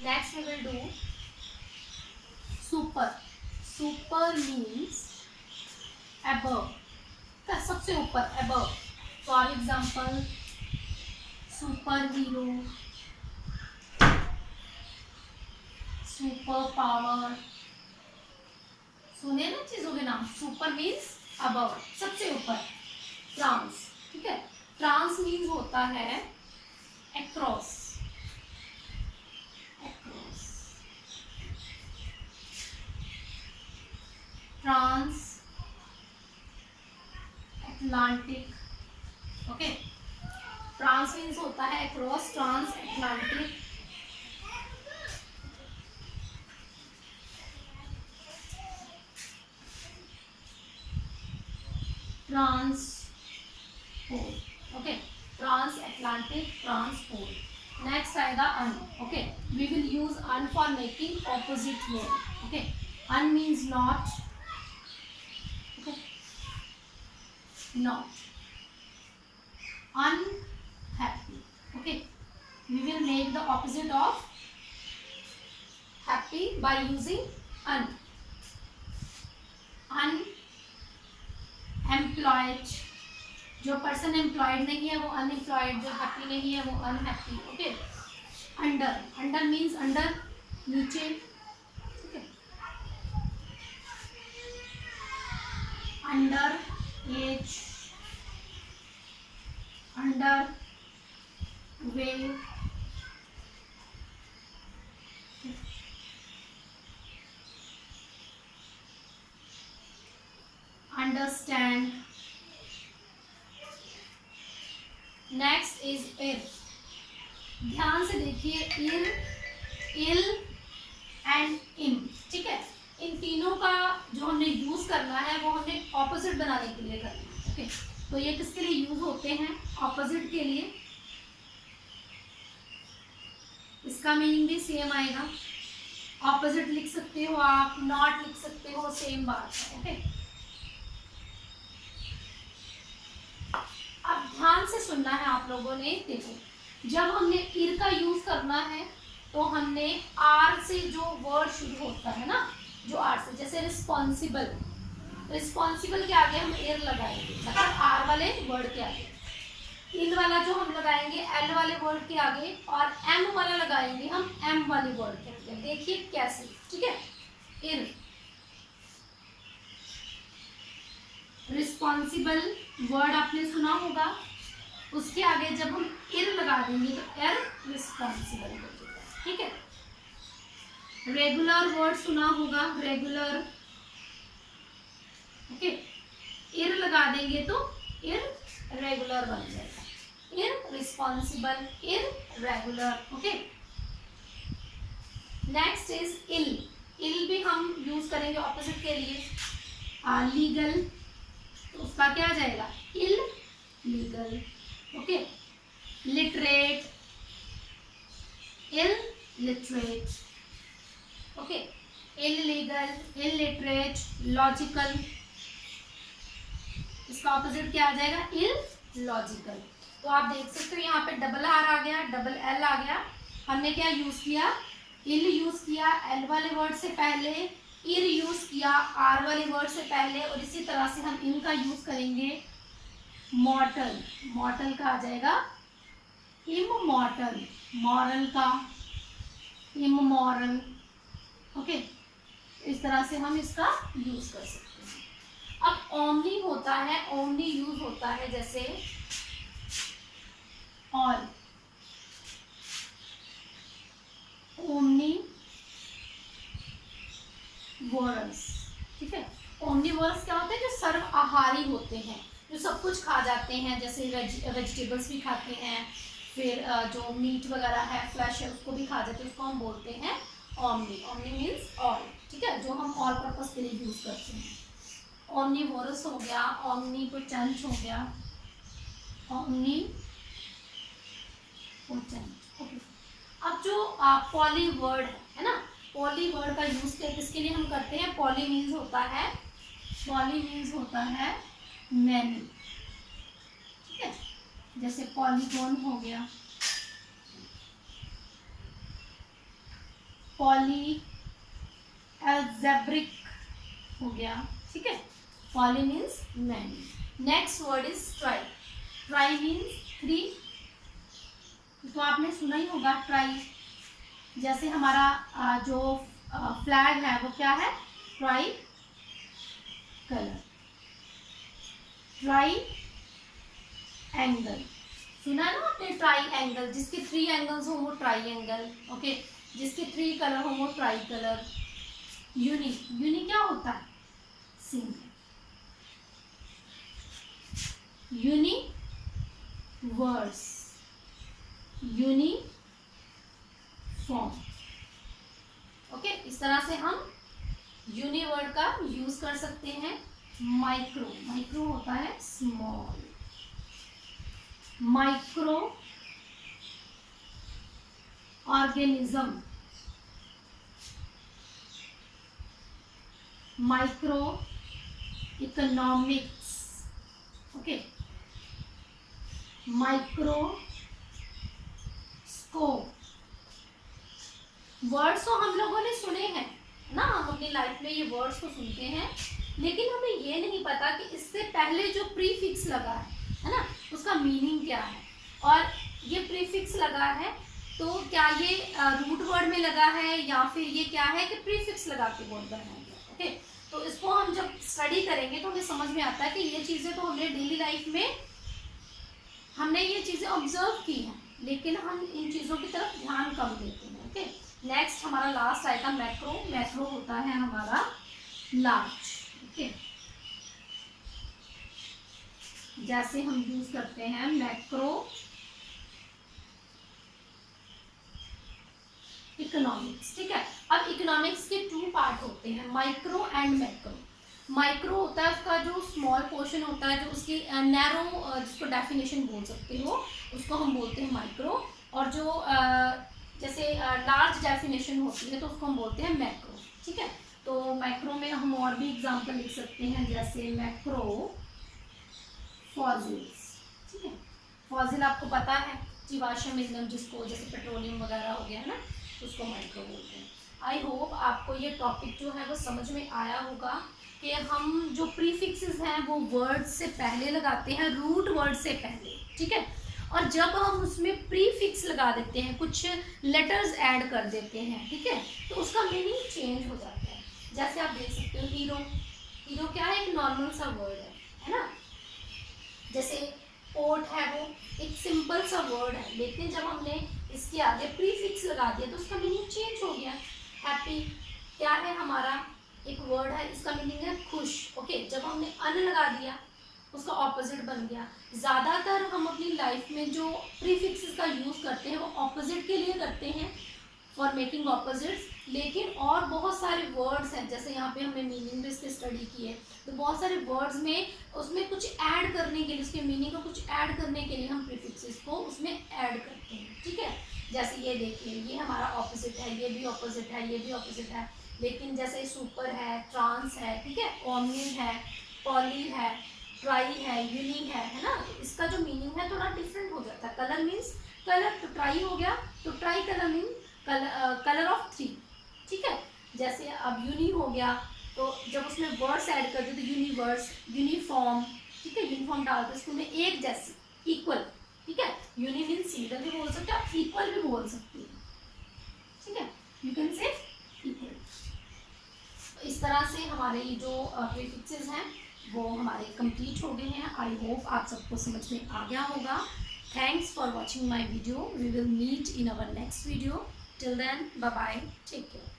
Next we will do super. Super means above, सबसे ऊपर, above. For example, super hero, super power. सुने ना चीजों के नाम. सुपर मीन्स अबव, सबसे ऊपर. ट्रांस, ठीक है. ट्रांस मीन्स होता है across. Across. Trans Atlantic. Okay. Trans means होता है across. Trans Atlantic. Transport. Okay. Trans Atlantic transport. Next आएगा un. Okay. We will use un for making opposite word. Okay. Un means not. Okay. Not. unhappy. Okay. We will make the opposite of happy by using un. Unemployed. जो person employed नहीं है वो unemployed. जो happy नहीं है वो unhappy. Okay. Under. Under means under, नीचे. Okay. Under age. Under way. Understand. Next is ir. ध्यान से देखिए. इर, इल एंड इम. ठीक है. इन तीनों का जो हमने यूज करना है वो हमने ऑपोजिट बनाने के लिए करना है. ओके. तो ये किसके लिए यूज होते हैं? ऑपोजिट के लिए. इसका मीनिंग भी सेम आएगा. ऑपोजिट लिख सकते हो आप, नॉट लिख सकते हो, सेम बात है. ओके. अब ध्यान से सुनना है आप लोगों ने. देखो, जब हमने इर का यूज करना है तो हमने आर से जो वर्ड शुरू होता है ना, जो आर से, जैसे रिस्पॉन्सिबल. रिस्पॉन्सिबल के आगे हम एयर लगाएंगे, मतलब आर वाले वर्ड के आगे. इन वाला जो हम लगाएंगे एल वाले वर्ड के आगे, और एम वाला लगाएंगे हम एम वाले वर्ड के आगे. देखिए कैसे. ठीक है. इन रिस्पॉन्सिबल वर्ड आपने सुना होगा, उसके आगे जब हम इर लगा देंगे तो एर रिस्पॉन्सिबल हो जाएगा. ठीक है. रेगुलर वर्ड सुना होगा, रेगुलर. ओके. इर लगा देंगे तो इर रेगुलर बन जाएगा. Ir responsible, ir regular. Okay. Next is il. Il भी हम यूज करेंगे ऑपोजिट के लिए. लीगल, तो उसका क्या आ जाएगा? Il legal. Okay. Literate, il literate. Okay. Illegal, illiterate, logical. इसका ऑपोजिट क्या आ जाएगा? Il logical. तो आप देख सकते हो यहाँ पे डबल आर आ गया, डबल एल आ गया. हमने क्या यूज किया? इल यूज किया एल वाले वर्ड से पहले, इर यूज किया आर वाले वर्ड से पहले, और इसी तरह से हम इनका यूज करेंगे. मॉर्टल. मॉर्टल का आ जाएगा इममॉर्टल. मॉरल का इममॉरल. ओके. इस तरह से हम इसका यूज कर सकते हैं. अब ओमनी होता है, ओमनी यूज होता है जैसे ऑल. Omni vores. ठीक है. ओमनीवोरस क्या होते हैं? जो सर्व आहारी होते हैं, जो सब कुछ खा जाते हैं, जैसे वेजिटेबल्स भी खाते हैं, फिर जो मीट वगैरह है, फ्लैश है, उसको भी खा जाते हैं. उसको हम बोलते हैं ओमनी. Omni means all. ठीक है. जो हम ऑल पर्पस के लिए यूज करते हैं. ओमनीवोरस हो गया, ओमनीपोटेंट हो गया, ओमनीपोटेंट. ओके. अब जो पॉली वर्ड है ना, पॉली वर्ड का यूज किसके लिए हम करते हैं? पॉली मीन्स होता है, पॉली मीन्स होता है मैनी. ठीक है. जैसे पॉलीगॉन हो गया, पॉली एल्जेब्रिक हो गया, ठीक है। Poly means many. Next word is try. Try means 3, तो आपने सुना ही होगा ट्राई। जैसे हमारा जो फ्लैग है वो क्या है, ट्राई कलर, ट्राई एंगल, सुना ना आपने ट्राई एंगल, जिसके 3 एंगल्स हो वो ट्राई एंगल, ओके। जिसके 3 कलर हो वो ट्राई कलर। यूनी, यूनी क्या होता है, सिंगल। Universe, uniform, okay. इस तरह से हम यूनी वर्ड का यूज कर सकते हैं। माइक्रो, माइक्रो होता है small. Micro organism, micro economics, okay. Microscope. Words तो हम लोगों ने सुने हैं ना, हम अपनी लाइफ में ये वर्ड्स को सुनते हैं, लेकिन हमें ये नहीं पता कि इससे पहले जो प्रीफिक्स लगा है ना, उसका मीनिंग क्या है। और ये प्रीफिक्स लगा है तो क्या ये रूट वर्ड में लगा है या फिर ये क्या है कि प्रीफिक्स लगा के वर्ड बनाया गया, ओके। तो इसको हम जब स्टडी करेंगे तो हमें समझ में आता है कि ये चीज़ें तो हमने डेली लाइफ में हमने ये चीज़ें ऑब्जर्व की हैं, लेकिन हम इन चीज़ों की तरफ ध्यान कम देते हैं, ओके। नेक्स्ट हमारा लास्ट आएगा मैक्रो। मैक्रो होता है हमारा लार्ज, ओके। जैसे हम यूज करते हैं मैक्रो इकोनॉमिक्स, ठीक है। अब इकोनॉमिक्स के 2 पार्ट होते हैं, माइक्रो एंड मैक्रो। माइक्रो होता है उसका जो स्मॉल पोर्शन होता है, जो उसकी नैरो, जिसको डेफिनेशन बोल सकते हो, उसको हम बोलते हैं माइक्रो। और जो जैसे लार्ज डेफिनेशन होती है तो उसको हम बोलते हैं मैक्रो, ठीक है। तो मैक्रो में हम और भी एग्जांपल लिख सकते हैं, जैसे मैक्रो फॉसिल्स, ठीक है। फॉसिल आपको पता है जीवाश्म ईंधन, जिसको जैसे पेट्रोलियम वगैरह हो गया है ना, उसको माइक्रो बोलते हैं। आई होप आपको ये टॉपिक जो है वो समझ में आया होगा कि हम जो प्रीफिक्सेस हैं वो वर्ड से पहले लगाते हैं, रूट वर्ड से पहले, ठीक है। और जब हम उसमें प्रीफिक्स लगा देते हैं, कुछ लेटर्स ऐड कर देते हैं, ठीक है, तो उसका मीनिंग चेंज हो जाता है। जैसे आप देख सकते हो हीरो, हीरो क्या है, एक नॉर्मल सा वर्ड है ना। जैसे पोर्ट है, वो एक सिंपल सा वर्ड है, लेकिन जब हमने इसके आगे प्रीफिक्स लगा दिया तो उसका मीनिंग चेंज हो गया। हैप्पी क्या है, हमारा एक वर्ड है, इसका मीनिंग है खुश, ओके। जब हमने अन लगा दिया उसका ऑपोजिट बन गया। ज़्यादातर हम अपनी लाइफ में जो प्रीफिक्सेस का यूज़ करते हैं वो ऑपोजिट के लिए करते हैं, फॉर मेकिंग ऑपोजिट्स। लेकिन और बहुत सारे वर्ड्स हैं, जैसे यहाँ पे हमने मीनिंग बेस पे स्टडी की है, तो बहुत सारे वर्ड्स में उसमें कुछ ऐड करने के लिए, उसके मीनिंग को कुछ ऐड करने के लिए हम प्रीफिक्सेस को उसमें ऐड करते हैं, ठीक है। जैसे ये देखिए, ये हमारा ऑपोजिट है, ये भी ऑपोजिट है, ये भी ऑपोजिट है, लेकिन जैसे सुपर है, ट्रांस है, ठीक है, ओमनी है, पॉली है, ट्राई है, यूनी है ना, इसका जो मीनिंग है थोड़ा डिफरेंट हो जाता है। कलर मीन्स कलर, तो ट्राई हो गया, तो try colour mean colour of 3, ठीक है। जैसे अब यूनी हो गया, तो जब उसमें वर्ड्स ऐड कर दे तो यूनिवर्स, यूनिफॉर्म, ठीक है, यूनिफॉर्म डालते उसको में एक जैसी, इक्वल, ठीक है। यूनी मीन सिंगल भी बोल सकते हो, इक्वल भी बोल सकते हो, ठीक है, यू कैन से इक्वल। तो इस तरह से हमारे ये जो प्रीफिक्सेस हैं वो हमारे कंप्लीट हो गए हैं। आई होप आप सबको समझ में आ गया होगा। Thanks for watching my video. We will meet in our next video. Till then, bye bye, take care.